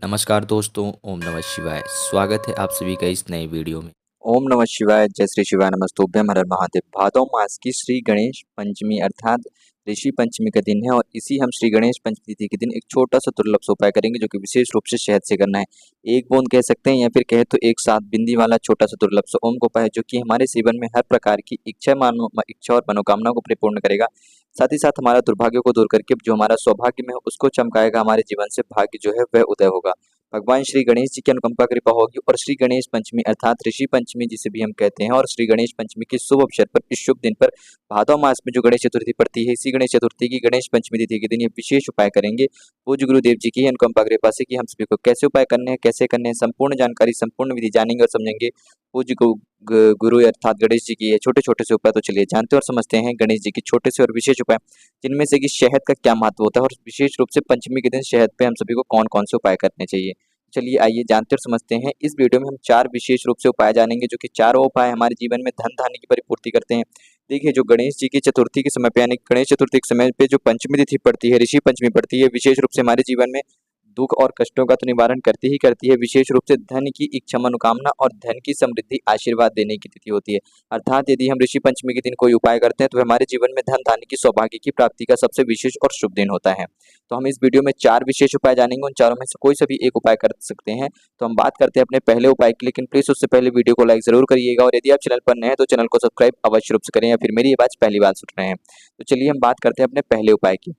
नमस्कार दोस्तों, ओम नमः शिवाय। स्वागत है आप सभी का इस नए वीडियो में। ओम नमः शिवाय, जय श्री शिवाय, नमस्तुभ्यम, हर हर महादेव। भादौ मास की श्री गणेश पंचमी अर्थात ऋषि पंचमी का दिन है और इसी हम श्री गणेश पंचमी तिथि के दिन एक छोटा सा दुर्लभ सा उपाय करेंगे जो कि विशेष रूप से शहद से करना है। एक बूंद कह सकते हैं या फिर कहे तो एक सात बिंदी वाला छोटा सा दुर्लभ सा ओम का उपाय है जो कि हमारे जीवन में हर प्रकार की इच्छा और मनोकामना को परिपूर्ण करेगा। साथ ही साथ हमारा दुर्भाग्य को दूर करके जो हमारा सौभाग्य में है उसको चमकाएगा, हमारे जीवन से भाग्य जो है वह उदय होगा। भगवान श्री गणेश जी की अनुकंपा कृपा होगी और श्री गणेश पंचमी अर्थात ऋषि पंचमी जिसे भी हम कहते हैं और श्री गणेश पंचमी के शुभ अवसर पर इस शुभ दिन पर भादौ मास में जो गणेश चतुर्थी पड़ती है, इसी गणेश चतुर्थी की गणेश पंचमी तिथि के दिन ये विशेष उपाय करेंगे पूज्य गुरुदेव जी की अनुकंपा कृपा से कि हम सभी को कैसे उपाय करने हैं, कैसे करने हैं, संपूर्ण जानकारी, संपूर्ण विधि जानेंगे और समझेंगे पूज्य गुरु अर्थात गणेश जी की ये छोटे छोटे से उपाय। तो चलिए जानते और समझते हैं गणेश जी के छोटे से और विशेष उपाय, जिनमें से कि शहद का क्या महत्व होता है और विशेष रूप से पंचमी के दिन शहद पे हम सभी को कौन कौन से उपाय करने चाहिए। चलिए आइए जानते और समझते हैं। इस वीडियो में हम 4 विशेष रूप से उपाय जानेंगे जो कि चारों उपाय हमारे जीवन में धन धान्य की परिपूर्ति करते हैं। देखिए, जो गणेश जी की चतुर्थी के समय पे यानी गणेश चतुर्थी के समय पे जो पंचमी तिथि पड़ती है, ऋषि पंचमी पड़ती है, विशेष रूप से हमारे जीवन में दुख और कष्टों का तो निवारण करती ही करती है। विशेष रूप से धन की इच्छा मनोकामना और धन की समृद्धि आशीर्वाद देने की तिथि होती है। अर्थात यदि हम ऋषि पंचमी के दिन कोई उपाय करते हैं तो हमारे जीवन में धन धान्य की सौभाग्य की प्राप्ति का सबसे विशेष और शुभ दिन होता है। तो हम इस वीडियो में 4 विशेष उपाय जानेंगे, उन चारों में से कोई सा भी एक उपाय कर सकते हैं। तो हम बात करते हैं अपने पहले उपाय की, लेकिन प्लीज उससे पहले वीडियो को लाइक जरूर करिएगा और यदि आप चैनल पर नए हैं तो चैनल को सब्सक्राइब अवश्य रूप से करें या फिर मेरी आवाज पहली बार सुन रहे हैं। तो चलिए हम बात करते हैं अपने पहले उपाय की।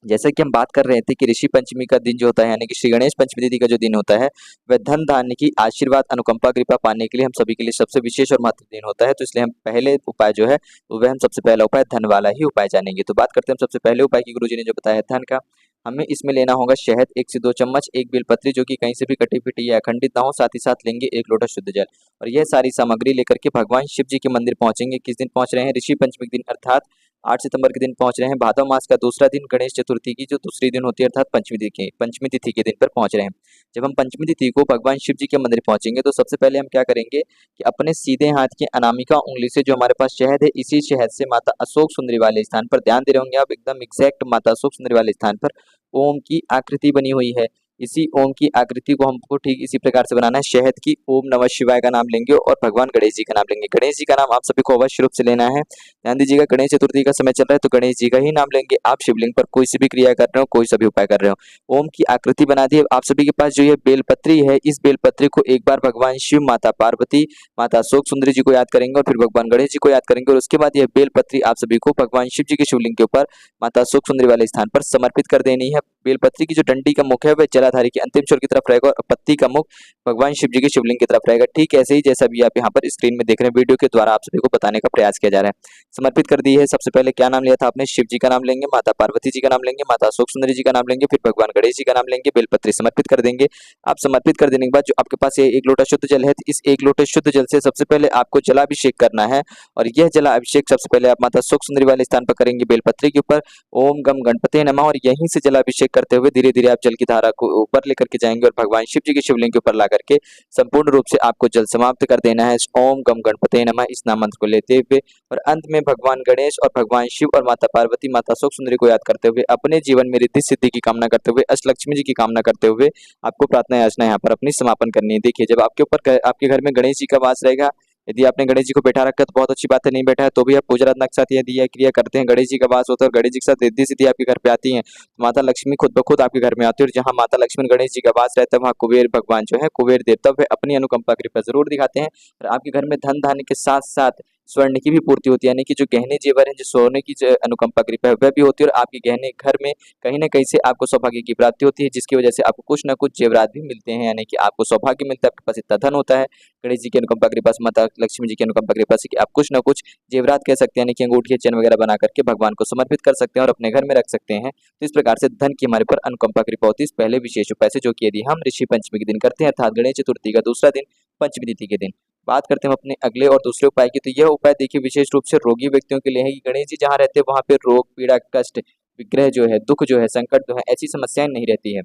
जैसा कि हम बात कर रहे थे कि ऋषि पंचमी का दिन जो होता है यानी कि श्री गणेश पंचमी तिथि का जो दिन होता है वह धन धान्य की आशीर्वाद अनुकंपा कृपा पाने के लिए हम सभी के लिए सबसे विशेष और महत्वपूर्ण दिन होता है। तो इसलिए हम पहले उपाय जो है वह हम सबसे पहला उपाय धन वाला ही उपाय जानेंगे। तो बात करते हैं हम सबसे पहले उपाय की। गुरुजी ने जो बताया धन का, हमें इसमें लेना होगा शहद 1 से 2 चम्मच, एक बेलपत्री जो कि कहीं से भी कटी पिटी या अखंडित ना हो, साथ ही साथ लेंगे 1 लोटा शुद्ध जल और यह सारी सामग्री लेकर के भगवान शिव जी के मंदिर पहुंचेंगे। किस दिन पहुंच रहे हैं? ऋषि पंचमी के दिन अर्थात 8 सितंबर के दिन पहुंच रहे हैं। भादौ मास का दूसरा दिन गणेश चतुर्थी की जो दूसरी दिन होती है अर्थात पंचमी तिथि के दिन पर पहुंच रहे हैं। जब हम पंचमी तिथि को भगवान शिव जी के मंदिर पहुंचेंगे तो सबसे पहले हम क्या करेंगे कि अपने सीधे हाथ की अनामिका उंगली से जो हमारे पास शहद है, इसी शहद से माता अशोक सुंदरी वाले स्थान पर, ध्यान दे रहे होंगे आप, एकदम एग्जैक्ट माता अशोक सुंदरी वाले स्थान पर ओम की आकृति बनी हुई है। इसी ओम की आकृति को हमको ठीक इसी प्रकार से बनाना है। शहद की ओम नमः शिवाय का नाम लेंगे और भगवान गणेश जी का नाम लेंगे। गणेश जी का नाम आप सभी को अवश्य रूप से लेना है। ध्यान दीजिएगा, गणेश चतुर्थी का समय चल रहा है तो गणेश जी का ही नाम लेंगे। आप शिवलिंग पर कोई सी भी क्रिया कर रहे हो, कोई सा भी उपाय कर रहे हो, ओम की आकृति बना दी। आप सभी के पास जो ये बेलपत्री है, इस बेलपत्री को एक बार भगवान शिव, माता पार्वती, माता अशोक सुंदरी जी को याद करेंगे और फिर भगवान गणेश जी को याद करेंगे और उसके बाद यह बेलपत्री आप सभी को भगवान शिव जी के शिवलिंग के ऊपर माता अशोक सुंदरी वाले स्थान पर समर्पित कर देनी है। बेलपत्री की जो डंडी का मुख है वह जलाधारी के अंतिम छोर की तरफ रहेगा और पत्ती का मुख भगवान शिव जी के शिवलिंग की तरफ रहेगा। ठीक ऐसे ही जैसा भी आप यहाँ पर स्क्रीन में देख रहे हैं, वीडियो के द्वारा आप सभी को बताने का प्रयास किया जा रहा है। समर्पित कर दी है। सबसे पहले क्या नाम लिया था आपने? शिव जी का नाम लेंगे, माता पार्वती जी का नाम लेंगे, माता अशोक सुंदरी जी का नाम लेंगे, फिर भगवान गणेश जी का नाम लेंगे, बेलपत्री समर्पित कर देंगे। आप समर्पित कर देने के बाद जो आपके पास ये 1 लोटा शुद्ध जल है, इस 1 लोटे शुद्ध जल से सबसे पहले आपको जलाभिषेक करना है और यह जलाभिषेक सबसे पहले आप माता अशोक सुंदरी वाले स्थान पर करेंगे बेलपत्री के ऊपर, ओम गम गणपते नमः, और यहीं से जलाभिषेक करते हुए धीरे धीरे आप जल की धारा को ऊपर लेकर के जाएंगे और भगवान शिव जी के शिवलिंग के ऊपर ला करके संपूर्ण रूप से आपको जल समाप्त कर देना है ओम गम गणपते नमः इस नाम मंत्र को लेते हुए। और अंत में भगवान गणेश और भगवान शिव और माता पार्वती, माता अशोक सुंदरी को याद करते हुए, अपने जीवन में रिद्धि सिद्धि की कामना करते हुए, अष्टलक्ष्मी जी की कामना करते हुए आपको प्रार्थना याचना यहाँ पर अपनी समापन करनी है। देखिए, जब आपके ऊपर आपके घर में गणेश जी का वास रहेगा, यदि आपने गणेश जी को बैठा रखा है तो बहुत अच्छी बात है, नहीं बैठा है तो भी आप पूजा आराधना के साथ यदि यह क्रिया करते हैं, गणेश जी का वास होता है और गणेश जी के साथ रिद्धि सिद्धि आपके घर पे आती है, तो माता लक्ष्मी खुद ब खुद आपके घर में आती है। और जहाँ माता लक्ष्मी और गणेश जी का वास रहता है वहाँ कुबेर भगवान जो है, कुबेर देवता, वह अपनी अनुकंपा कृपा जरूर दिखाते हैं और आपके घर में धन धान्य के साथ साथ स्वर्ण की भी पूर्ति होती है, यानी कि जो गहने जेवर हैं, जो सोने की जो अनुकंपा कृपा है वह भी होती है और आपके गहने घर में कहीं ना कहीं से आपको सौभाग्य की प्राप्ति होती है, जिसकी वजह से आपको कुछ ना कुछ जेवरात भी मिलते हैं, यानी कि आपको सौभाग्य मिलता है, आपके पास इतना धन होता है गणेश जी की अनुकंपा कृपा से, माता लक्ष्मी जी की अनुकंपा कृपा से, कि आप कुछ ना कुछ जेवरात कह सकते हैं, यानी कि अंगूठी चैन वगैरह बना करके भगवान को समर्पित कर सकते हैं और अपने घर में रख सकते हैं। तो इस प्रकार से धन की हमारे पर अनुकंपा कृपा होती है इस पहले विशेष उपाय से, जो कि यदि हम ऋषि पंचमी के दिन करते हैं अर्थात गणेश चतुर्थी का दूसरा दिन पंचमी तिथि के दिन। बात करते हैं हम अपने अगले और दूसरे उपाय की। तो यह उपाय देखिए विशेष रूप से रोगी व्यक्तियों के लिए है कि गणेश जी जहाँ रहते हैं वहां पे रोग पीड़ा कष्ट विग्रह जो है, दुख जो है, संकट जो है, ऐसी समस्याएं नहीं रहती है।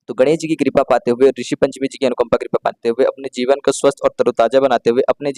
तो गणेश जी की कृपा पाते हुए, ऋषि पंचमी जी की अनुकंपा कृपा पाते हुए, अपने जीवन को स्वस्थ और तरोताजा बनाते हुए, अपने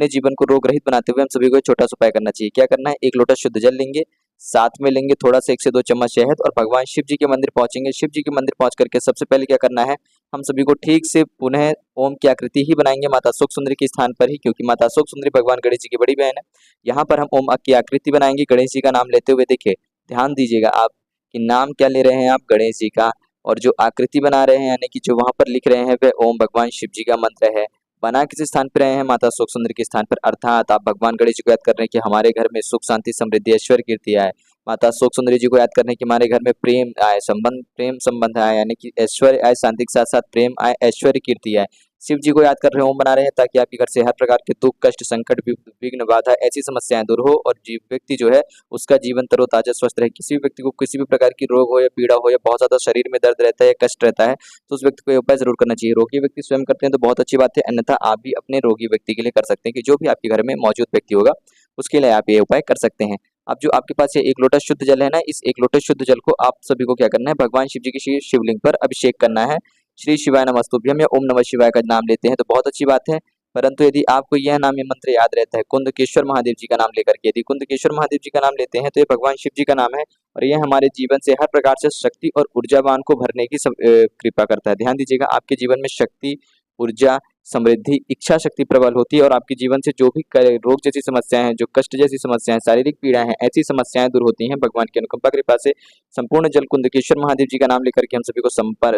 जीवन को रोग रहित बनाते हुए हम सभी को एक छोटा सा उपाय करना चाहिए। क्या करना है? 1 लोटा शुद्ध जल लेंगे, साथ में लेंगे थोड़ा सा 1 से 2 चम्मच शहद और भगवान शिव जी के मंदिर पहुंचेंगे। शिव जी के मंदिर पहुंच करके सबसे पहले क्या करना है, हम सभी को ठीक से पुनः ओम की आकृति ही बनाएंगे माता शोक सुंदरी के स्थान पर ही, क्योंकि माता शोक सुंदरी भगवान गणेश जी की बड़ी बहन है। यहाँ पर हम ओम की आकृति बनाएंगे गणेश जी का नाम लेते हुए। देखिए ध्यान दीजिएगा आप कि नाम क्या ले रहे हैं आप, गणेश जी का, और जो आकृति बना रहे हैं यानी कि जो वहां पर लिख रहे हैं वह ओम भगवान शिव जी का मंत्र है। बना किस स्थान पर रहे हैं, माता शोक सुंदरी के स्थान पर, अर्थात आप भगवान गणेश जी को याद कर रहे हैं कि हमारे घर में सुख शांति समृद्धि ऐश्वर्य कीर्ति आए। माता शोक सुंदरी जी को याद करने की हमारे घर में प्रेम आए, प्रेम संबंध आए, यानी कि ऐश्वर्य आए, शांति के साथ साथ प्रेम आए, ऐश्वर्य कीर्ति आए। शिव जी को याद कर रहे हैं, ओम बना रहे हैं ताकि आपके घर से हर प्रकार के दुख कष्ट संकट विघ्न बाधा ऐसी समस्याएं दूर हो और व्यक्ति जो है उसका जीवन तरोताजा स्वस्थ रहे। किसी भी व्यक्ति को किसी भी प्रकार की रोग हो या पीड़ा हो या बहुत ज्यादा शरीर में दर्द रहता है या कष्ट रहता है तो उस व्यक्ति को ये उपाय जरूर करना चाहिए। रोगी व्यक्ति स्वयं करते हैं तो बहुत अच्छी बात है, अन्यथा आप भी अपने रोगी व्यक्ति के लिए कर सकते हैं कि जो भी आपके घर में मौजूद व्यक्ति होगा उसके लिए आप ये उपाय कर सकते हैं। अब जो आपके पास ये 1 लोटा शुद्ध जल है ना, इस 1 लोटा शुद्ध जल को आप सभी को क्या करना है, भगवान शिव जी की शिवलिंग पर अभिषेक करना है। श्री शिवाय नमस्तुभ्यम या ओम नमः शिवाय का नाम लेते हैं तो बहुत अच्छी बात है। परंतु यदि आपको यह नाम या मंत्र याद रहता है कुंदकेश्वर महादेव जी का नाम लेकर के, यदि कुंदकेश्वर महादेव जी का नाम लेते हैं तो ये भगवान शिव जी का नाम है और यह हमारे जीवन से हर प्रकार से शक्ति और ऊर्जावान को भरने की कृपा करता है। ध्यान दीजिएगा आपके जीवन में शक्ति, ऊर्जा, समृद्धि, इच्छा शक्ति प्रबल होती है और आपके जीवन से जो भी रोग जैसी समस्याएं हैं, जो कष्ट जैसी समस्याएं, शारीरिक पीड़ाएं हैं, ऐसी समस्याएं दूर होती हैं भगवान की अनुकंपा कृपा से। संपूर्ण जल कुंदकेश्वर महादेव जी का नाम लेकर के हम सभी को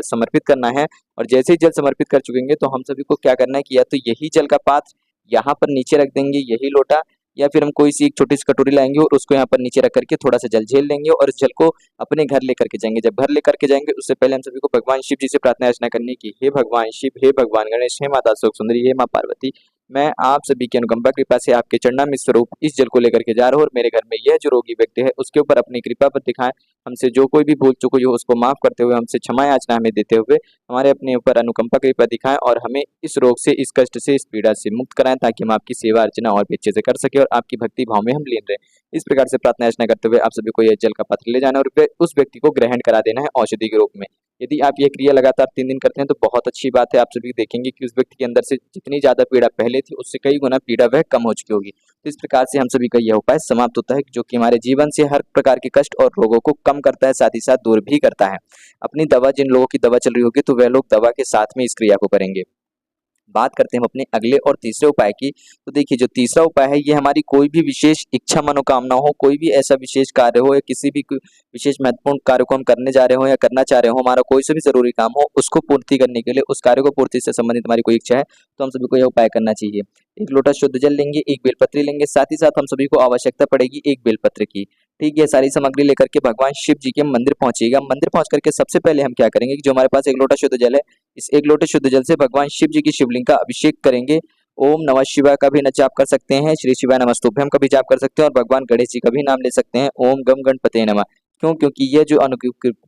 समर्पित करना है और जैसे ही जल समर्पित कर चुकेंगे तो हम सभी को क्या करना है कि या तो यही जल का पात्र यहाँ पर नीचे रख देंगे, यही लोटा, या फिर हम कोई सी एक छोटी सी कटोरी लाएंगे और उसको यहाँ पर नीचे रख करके थोड़ा सा जल झेल लेंगे और इस जल को अपने घर लेकर के जाएंगे। जब घर लेकर के जाएंगे उससे पहले हम सभी को भगवान शिव जी से प्रार्थना अर्चना करनी की, हे भगवान शिव, हे भगवान गणेश, हे माता शोक सुंदरी, हे माँ पार्वती, मैं आप सभी की अनुकंपा कृपा से आपके चरणामृत स्वरूप इस जल को लेकर के जा रहा हूँ और मेरे घर में यह जो रोगी व्यक्ति है उसके ऊपर अपनी कृपा पर दिखाएं। हमसे जो कोई भी भूल चूक हुई हो उसको माफ करते हुए, हमसे क्षमा याचना हमें देते हुए हमारे अपने ऊपर अनुकंपा कृपा दिखाएं और हमें इस रोग से, इस कष्ट से, इस पीड़ा से मुक्त कराएं ताकि हम आपकी सेवा अर्चना और भी अच्छे से कर सके और आपकी भक्ति भाव में हम लीन रहे। इस प्रकार से प्रार्थना अर्चना करते हुए आप सभी को यह जल का पात्र ले जाना और उस व्यक्ति को ग्रहण करा देना है औषधि के रूप में। यदि आप यह क्रिया लगातार 3 दिन करते हैं तो बहुत अच्छी बात है, आप सभी देखेंगे कि उस व्यक्ति के अंदर से जितनी ज्यादा पीड़ा पहले थी उससे कई गुना पीड़ा वह कम हो चुकी होगी। तो इस प्रकार से हम सभी का यह उपाय समाप्त होता है जो कि हमारे जीवन से हर प्रकार के कष्ट और रोगों को कम करता है, साथ ही साथ दूर भी करता है। अपनी दवा, जिन लोगों की दवा चल रही होगी तो वह लोग दवा के साथ में इस क्रिया को करेंगे। बात करते हैं हम अपने अगले और तीसरे उपाय की। तो देखिए जो तीसरा उपाय है ये हमारी कोई भी विशेष इच्छा मनोकामना हो, कोई भी ऐसा विशेष कार्य हो या किसी भी विशेष महत्वपूर्ण कार्य को हम करने जा रहे हो या करना चाह रहे हो, हमारा कोई से भी जरूरी काम हो, उसको पूर्ति करने के लिए, उस कार्य को पूर्ति से संबंधित हमारी कोई इच्छा है तो हम सभी को यह उपाय करना चाहिए। 1 लोटा शुद्ध जल लेंगे, 1 बेलपत्री लेंगे, साथ ही साथ हम सभी को आवश्यकता पड़ेगी 1 बेलपत्र की। ठीक है, सारी सामग्री लेकर के भगवान शिव जी के मंदिर पहुंचिएगा। मंदिर पहुंच करके सबसे पहले हम क्या करेंगे कि जो हमारे पास 1 लोटा शुद्ध जल है, इस 1 लोटे शुद्ध जल से भगवान शिव जी की शिवलिंग का अभिषेक करेंगे। ओम नमः शिवाय का भी जाप कर सकते हैं, श्री शिवाय नमस्तुभ्यम का भी जाप कर सकते हैं और भगवान गणेश जी का भी नाम ले सकते हैं, ओम गम गणपते नमः। क्यों? क्योंकि यह जो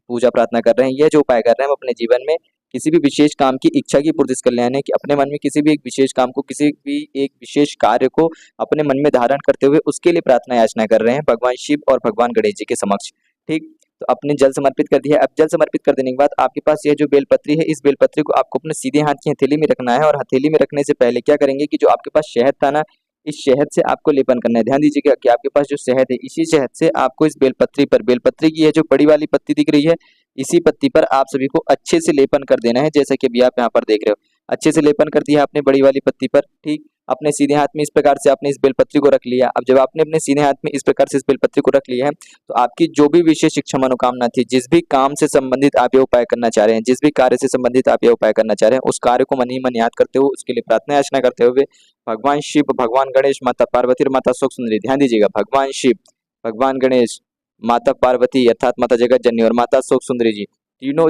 पूजा प्रार्थना कर रहे हैं, यह जो उपाय कर रहे हैं, हम अपने जीवन में किसी भी विशेष काम की इच्छा की पूर्ति कर लेने की, अपने मन में किसी भी एक विशेष काम को, किसी भी एक विशेष कार्य को अपने मन में धारण करते हुए उसके लिए प्रार्थना याचना कर रहे हैं भगवान शिव और भगवान गणेश जी के समक्ष। ठीक, तो आपने जल समर्पित कर दिया है। अब जल समर्पित कर देने के बाद आपके पास यह जो बेलपत्री है, इस बेलपत्री को आपको अपने सीधे हाथ की हथेली में रखना है और हथेली में रखने से पहले क्या करेंगे कि जो आपके पास शहद था ना, इस शहद से आपको लेपन करना है। ध्यान दीजिएगा कि आपके पास जो शहद है, इसी शहद से आपको इस बेलपत्री पर, बेलपत्री की यह जो बड़ी वाली पत्ती दिख रही है, इसी पत्ती पर आप सभी को अच्छे से लेपन कर देना है, जैसा कि अभी आप यहाँ पर देख रहे हो। अच्छे से लेपन कर दिया आपने बड़ी वाली पत्ती पर। ठीक, अपने सीधे हाथ में इस प्रकार से आपने इस बेलपत्री को रख लिया। अब जब आपने अपने सीधे हाथ में इस प्रकार से इस बेलपत्री को रख लिया है तो आपकी जो भी विशेष इच्छा मनोकामना थी, जिस भी काम से संबंधित आप ये उपाय करना चाह रहे हैं, जिस भी कार्य से संबंधित आप ये उपाय करना चाह रहे हैं, उस कार्य को मन ही मन याद करते हुए, उसके लिए प्रार्थना याचना करते हुए भगवान शिव, भगवान गणेश, माता पार्वती और माता शोक सुंदरी, ध्यान दीजिएगा, भगवान शिव, भगवान गणेश, माता पार्वती अर्थात माता जगत जननी और माता शोक सुंदरी जी,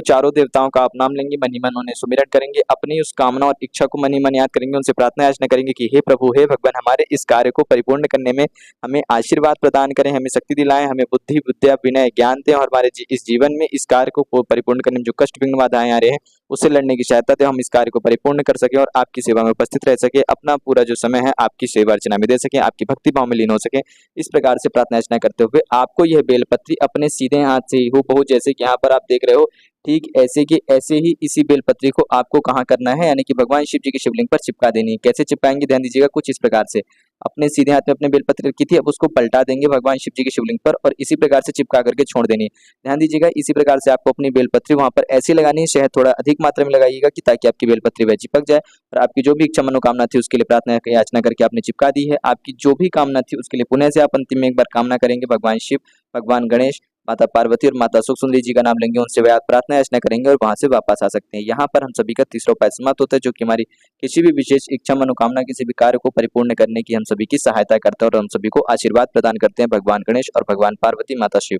चारों देवताओं का आप नाम लेंगे, मन ही मन उन्हें सुमिरन करेंगे, अपनी उस कामना और इच्छा को मन ही मन याद करेंगे, उनसे प्रार्थना याचना करेंगे कि हे प्रभु, हे भगवान, हमारे इस कार्य को परिपूर्ण करने में हमें आशीर्वाद प्रदान करें, हमें शक्ति दिलाएं, हमें बुद्धि, विद्या, विनय, ज्ञान दें और हमारे इस जीवन में इस कार्य को परिपूर्ण करने में जो कष्ट विघ्न बाधाएं आ रहे हैं उससे लड़ने की सहायता दें, हम इस कार्य को परिपूर्ण कर सके और आपकी सेवा में उपस्थित रह सके, अपना पूरा जो समय है आपकी सेवा अर्चना में दे सके, आपकी भक्ति भाव में लीन हो सके। इस प्रकार से प्रार्थना अर्चना करते हुए आपको यह बेलपत्री अपने सीधे हाथ से ही हूबहू, जैसे कि यहाँ पर आप देख रहे हो, ठीक ऐसे के ऐसे ही इसी बेलपत्री को आपको कहाँ करना है, यानी कि भगवान शिव जी के शिवलिंग पर चिपका देनी है। कैसे चिपकाएंगे, ध्यान दीजिएगा, कुछ इस प्रकार से। अपने सीधे हाथ में अपने बेलपत्र रखी थी, अब उसको पलटा देंगे भगवान शिव जी के शिवलिंग पर और इसी प्रकार से चिपका करके छोड़ देनी है। ध्यान दीजिएगा, इसी प्रकार से आपको अपनी बेलपत्री वहां पर ऐसी लगानी है, शहद थोड़ा अधिक मात्रा में लगाइएगा कि ताकि आपकी बेलपत्री वह चिपक जाए और आपकी जो भी इच्छा मनोकामना थी उसके लिए प्रार्थना याचना करके आपने चिपका दी है। आपकी जो भी कामना थी उसके लिए पुनः से आप अंतिम में एक बार कामना करेंगे, भगवान शिव, भगवान गणेश, माता पार्वती और माता सुख सुंदरी जी का नाम लेंगे, उनसे वे आप प्रार्थना याचना करेंगे और वहां से वापस आ सकते हैं। यहाँ पर हम सभी का तीसरा उपाय समाप्त होता है, जो कि हमारी किसी भी विशेष इच्छा मनोकामना किसी भी कार्य को परिपूर्ण करने की हम सभी की सहायता करता है और हम सभी को आशीर्वाद प्रदान करते हैं भगवान गणेश और भगवान पार्वती, माता शिव,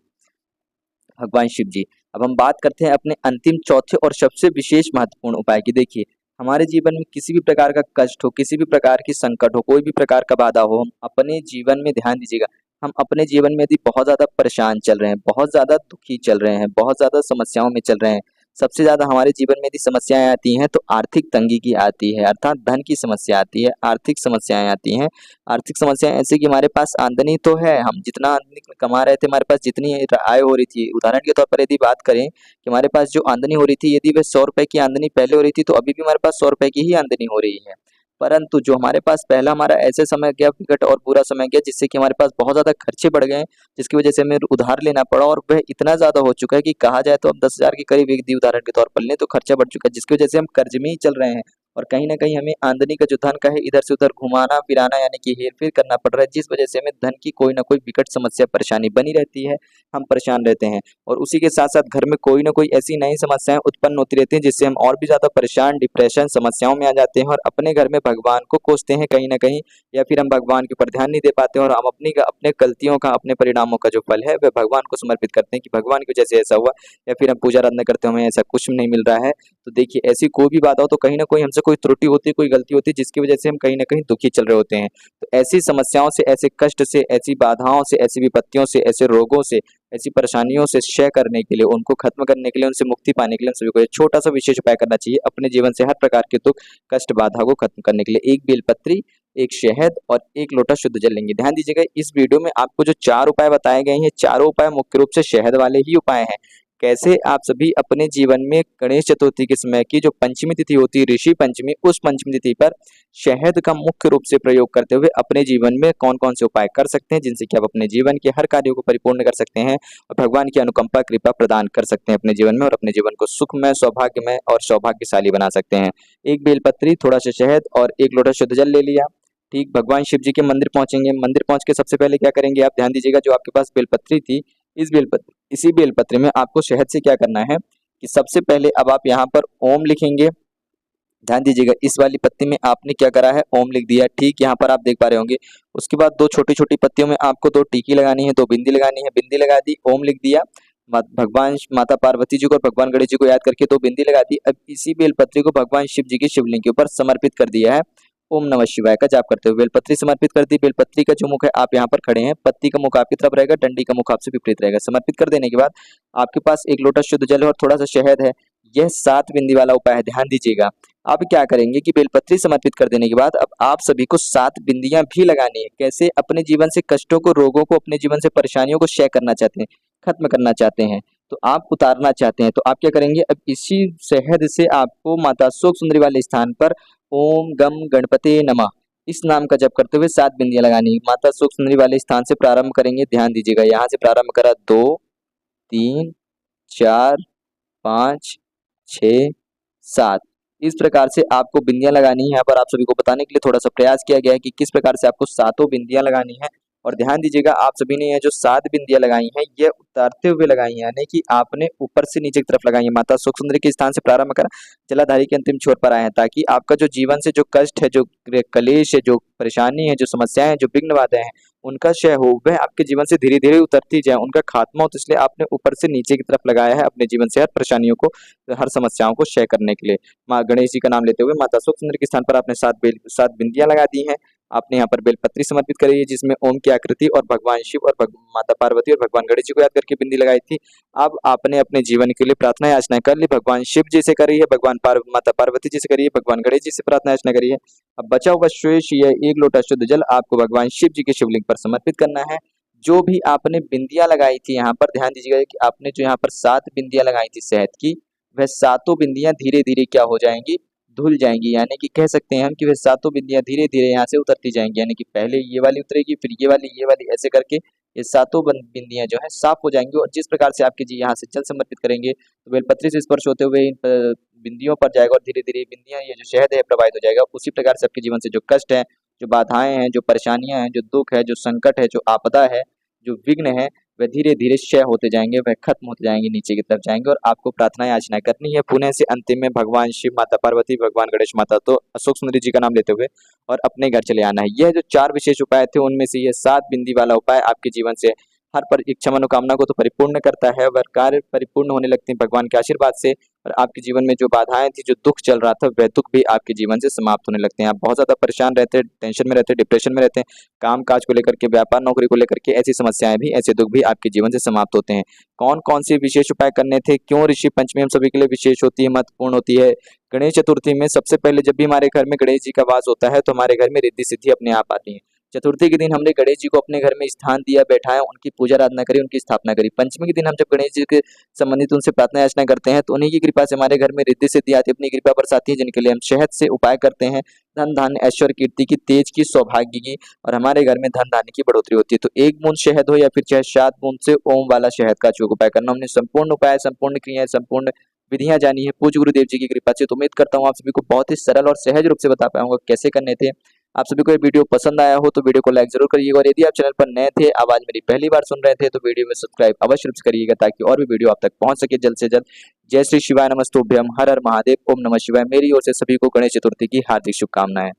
भगवान शिव जी। अब हम बात करते हैं अपने अंतिम चौथे और सबसे विशेष महत्वपूर्ण उपाय की। देखिए, हमारे जीवन में किसी भी प्रकार का कष्ट हो, किसी भी प्रकार की संकट हो, कोई भी प्रकार का बाधा हो, हम अपने जीवन में, ध्यान दीजिएगा, हम अपने जीवन में यदि बहुत ज्यादा परेशान चल रहे हैं, बहुत ज्यादा दुखी चल रहे हैं, बहुत ज्यादा समस्याओं में चल रहे हैं, सबसे ज्यादा हमारे जीवन में यदि समस्याएं आती हैं तो आर्थिक तंगी की आती है, अर्थात धन की समस्या आती है, आर्थिक समस्याएं आती हैं। आर्थिक समस्याएं ऐसे कि हमारे पास आमदनी तो है, हम जितना आमदनी कमा रहे थे, हमारे पास जितनी आय हो रही थी, उदाहरण के तौर पर यदि बात करें कि हमारे पास जो आमदनी हो रही थी, यदि वह 100 रुपए की आमदनी पहले हो रही थी तो अभी भी हमारे पास 100 रुपए की ही आमदनी हो रही है। परंतु जो हमारे पास पहला हमारा ऐसे समय गया विकट और बुरा समय गया जिससे कि हमारे पास बहुत ज्यादा खर्चे बढ़ गए, जिसकी वजह से हमें उधार लेना पड़ा और वह इतना ज्यादा हो चुका है कि कहा जाए तो हम 10,000 के करीब एक दी उदाहरण के तौर पर लें तो खर्चा बढ़ चुका है, जिसकी वजह से हम कर्ज में ही चल रहे हैं और कहीं ना कहीं हमें आमदनी का जो धन का है इधर से उधर घुमाना फिराना यानी कि हेर फेर करना पड़ रहा है, जिस वजह से हमें धन की कोई ना कोई विकट समस्या परेशानी बनी रहती है, हम परेशान रहते हैं और उसी के साथ साथ घर में कोई ना कोई ऐसी नई समस्याएं उत्पन्न होती रहती हैं जिससे हम और भी ज्यादा परेशान, डिप्रेशन, समस्याओं में आ जाते हैं और अपने घर में भगवान को कोसते हैं कहीं ना कहीं, या फिर हम भगवान के ऊपर ध्यान नहीं दे पाते हैं और हम अपने गलतियों का, अपने परिणामों का जो फल है वह भगवान को समर्पित करते हैं कि भगवान की वजह से ऐसा हुआ, या फिर हम पूजा आराधना करते हैं हमें ऐसा कुछ नहीं मिल रहा है। तो देखिए, ऐसी कोई भी बात हो तो कहीं ना कोई हमसे कोई त्रुटि होती है, कोई गलती होती है जिसकी वजह से हम कहीं ना कहीं दुखी चल रहे होते हैं। तो ऐसी समस्याओं से, ऐसे कष्ट से, ऐसी बाधाओं से, ऐसी विपत्तियों से, ऐसे रोगों से, ऐसी परेशानियों से क्षय करने के लिए, उनको खत्म करने के लिए, उनसे मुक्ति पाने के लिए हम सभी को एक छोटा सा विशेष उपाय करना चाहिए अपने जीवन से हर प्रकार के दुख, कष्ट, बाधा को खत्म करने के लिए। एक बेलपत्री, एक शहद और एक लोटा शुद्ध जल लेंगे। ध्यान दीजिएगा, इस वीडियो में आपको जो 4 उपाय बताए गए हैं, चारों उपाय मुख्य रूप से शहद वाले ही उपाय हैं। कैसे आप सभी अपने जीवन में गणेश चतुर्थी के समय की जो पंचमी तिथि होती है, ऋषि पंचमी, उस पंचमी तिथि पर शहद का मुख्य रूप से प्रयोग करते हुए अपने जीवन में कौन कौन से उपाय कर सकते हैं जिनसे कि आप अपने जीवन के हर कार्यों को परिपूर्ण कर सकते हैं और भगवान की अनुकंपा कृपा प्रदान कर सकते हैं अपने जीवन में और अपने जीवन को सुखमय, सौभाग्यमय और सौभाग्यशाली बना सकते हैं। एक बेलपत्री, थोड़ा सा शहद और एक लोटा शुद्ध जल ले लिया। ठीक, भगवान शिव जी के मंदिर पहुंचेंगे। मंदिर पहुंच के सबसे पहले क्या करेंगे आप, ध्यान दीजिएगा, जो आपके पास बेलपत्री थी, इसी बेलपत्र में आपको शहद से क्या करना है कि सबसे पहले अब आप यहाँ पर ओम लिखेंगे। ध्यान दीजिएगा, इस वाली पत्ती में आपने क्या करा है, ओम लिख दिया। ठीक, यहाँ पर आप देख पा रहे होंगे। उसके बाद 2 छोटी छोटी पत्तियों में आपको 2 टीकी लगानी है, 2 बिंदी लगानी है। बिंदी लगा दी, ओम लिख दिया, भगवान माता पार्वती जी को और भगवान गणेश जी को याद करके 2 बिंदी लगा दी। अब इसी बेलपत्री को भगवान शिव जी के शिवलिंग के ऊपर समर्पित कर दिया है। ओम नमः शिवाय का जाप करते हुए बेलपत्री समर्पित कर दी। बेलपत्री का जो मुख है, आप यहाँ पर खड़े हैं, पत्ती का मुख आपकी तरफ रहेगा, डंडी का मुख आपसे विपरीत रहेगा। समर्पित कर देने के बाद आपके पास एक लोटा शुद्ध जल है और थोड़ा सा शहद है। यह 7 बिंदी वाला उपाय है, ध्यान दीजिएगा। अब क्या करेंगे कि बेलपत्री समर्पित कर देने के बाद अब आप सभी को 7 बिंदियां भी लगानी है। कैसे, अपने जीवन से कष्टों को, रोगों को, अपने जीवन से परेशानियों को क्षय करना चाहते हैं, खत्म करना चाहते हैं, तो आप उतारना चाहते हैं, तो आप क्या करेंगे, अब इसी शहद से आपको माता सुख सुंदरी वाले स्थान पर ओम गम गणपते नमः इस नाम का जप करते हुए 7 बिंदियां लगानी है। माता सुख सुंदरी वाले स्थान से प्रारंभ करेंगे। ध्यान दीजिएगा, यहाँ से प्रारंभ करा 2, 3, 4, 5, 6, 7, इस प्रकार से आपको बिंदियां लगानी है। यहाँ पर आप सभी को बताने के लिए थोड़ा सा प्रयास किया गया है कि किस प्रकार से आपको 7 बिंदियां लगानी है। और ध्यान दीजिएगा, आप सभी ने ये जो 7 बिंदियां लगाई हैं, ये उतारते हुए लगाई हैं, यानी कि आपने ऊपर से नीचे की तरफ लगाई है। माता सुख सुंदरी के स्थान से प्रारंभ कर जलाधारी के अंतिम छोर पर आए हैं, ताकि आपका जो जीवन से जो कष्ट है, जो कलेश है, जो परेशानी है, जो समस्याएं हैं, जो विघ्न बाधाएं हैं, उनका क्षय हो, वह आपके जीवन से धीरे धीरे उतरती जाए, उनका खात्मा हो। तो इसलिए आपने ऊपर से नीचे की तरफ लगाया है अपने जीवन से हर परेशानियों को, हर समस्याओं को क्षय करने के लिए। माँ गणेश जी का नाम लेते हुए माता सुख सुंदरी के स्थान पर आपने 7 बिंदियां लगा दी हैं। आपने यहाँ पर बेलपत्री समर्पित करी है जिसमें ओम की आकृति और भगवान शिव और माता पार्वती और भगवान गणेश जी को याद करके बिंदी लगाई थी। अब आपने अपने जीवन के लिए प्रार्थना याचना कर ली, भगवान शिव जी से करी है, माता पार्वती जी से करी है, भगवान गणेश जी से प्रार्थना याचना करी है। अब बचा हुआ शेष यह 1 लोटा शुद्ध जल आपको भगवान शिव जी के शिवलिंग पर समर्पित करना है। जो भी आपने बिंदियां लगाई थी, यहाँ पर ध्यान दीजिएगा कि आपने जो यहाँ पर 7 बिंदियां लगाई थी शहद की, वह सातों बिंदियां धीरे धीरे क्या हो जाएंगी, धुल जाएंगी। यानी कि कह सकते हैं हम कि वह सातों बिंदियां धीरे धीरे यहाँ से उतरती जाएंगी। यानी कि पहले ये वाली उतरेगी, फिर ये वाली, ऐसे करके ये सातों बिंदियां जो है साफ हो जाएंगी। और जिस प्रकार से आपके जी यहाँ से जल समर्पित करेंगे तो बेलपत्री से स्पर्श होते हुए इन बिंदियों पर जाएगा और धीरे धीरे बिंदियां, ये जो शहद है प्रवाहित हो जाएगा। उसी प्रकार से आपके जीवन से जो कष्ट है, जो बाधाएं हैं, जो परेशानियां हैं, जो दुख है, जो संकट है, जो आपदा है, जो विघ्न है, वह धीरे धीरे क्षय होते जाएंगे, वह खत्म होते जाएंगे, नीचे की तरफ जाएंगे। और आपको प्रार्थना याचना करनी है। पुण्य से अंतिम में भगवान शिव, माता पार्वती, भगवान गणेश माता तो अशोक सुंदरी जी का नाम लेते हुए और अपने घर चले आना है। यह जो 4 विशेष उपाय थे उनमें से यह 7 बिंदी वाला उपाय आपके जीवन से हर पर इच्छा मनोकामना को तो परिपूर्ण करता है, वह कार्य परिपूर्ण होने लगते हैं भगवान के आशीर्वाद से। और आपके जीवन में जो बाधाएं थी, जो दुख चल रहा था, वह दुख भी आपके जीवन से समाप्त होने लगते हैं। आप बहुत ज्यादा परेशान रहते हैं, टेंशन में रहते हैं, डिप्रेशन में रहते हैं, काम काज को लेकर के, व्यापार नौकरी को लेकर के, ऐसी समस्याएं भी, ऐसे दुख भी आपके जीवन से समाप्त होते हैं। कौन कौन से विशेष उपाय करने थे, क्यों ऋषि पंचमी हम सभी के लिए विशेष होती है, महत्वपूर्ण होती है? गणेश चतुर्थी में सबसे पहले जब भी हमारे घर में गणेश जी का वास होता है तो हमारे घर में रिद्धि सिद्धि अपने आप आती है। चतुर्थी के दिन हमने गणेश जी को अपने घर में स्थान दिया, बैठाया, उनकी पूजा आराधना करी, उनकी स्थापना करी। पंचमी के दिन हम जब गणेश जी के संबंधित उनसे प्रार्थना याचना करते हैं तो उन्हीं की कृपा से हमारे घर में रिद्धि सिद्धि आती है, अपनी कृपा बरसाती है, जिनके लिए हम शहद से उपाय करते हैं धन धान्य ऐश्वर्य कीर्ति की, तेज की, सौभाग्य की, और हमारे घर में धन धान्य की बढ़ोतरी होती है। तो 1 बूंद शहद हो या फिर चाहे 7 बूंद से ओम वाला शहद का चूक उपाय करना। हमने संपूर्ण उपाय, संपूर्ण क्रियाएं, संपूर्ण विधियां जानी है पूज्य गुरुदेव जी की कृपा से। तो उम्मीद करता हूँ आप सभी को बहुत ही सरल और सहज रूप से बता पाऊंगा कैसे करने थे। आप सभी को ये वीडियो पसंद आया हो तो वीडियो को लाइक जरूर करिएगा, और यदि आप चैनल पर नए थे, आवाज मेरी पहली बार सुन रहे थे, तो वीडियो में सब्सक्राइब अवश्य रूप से करिएगा ताकि और भी वीडियो आप तक पहुंच सके जल्द से जल्द। जय श्री शिवाय नमस्तुभ्यम, हर हर महादेव, ओम नमः शिवाय। मेरी ओर से सभी को गणेश चतुर्थी की हार्दिक शुभकामनाएं।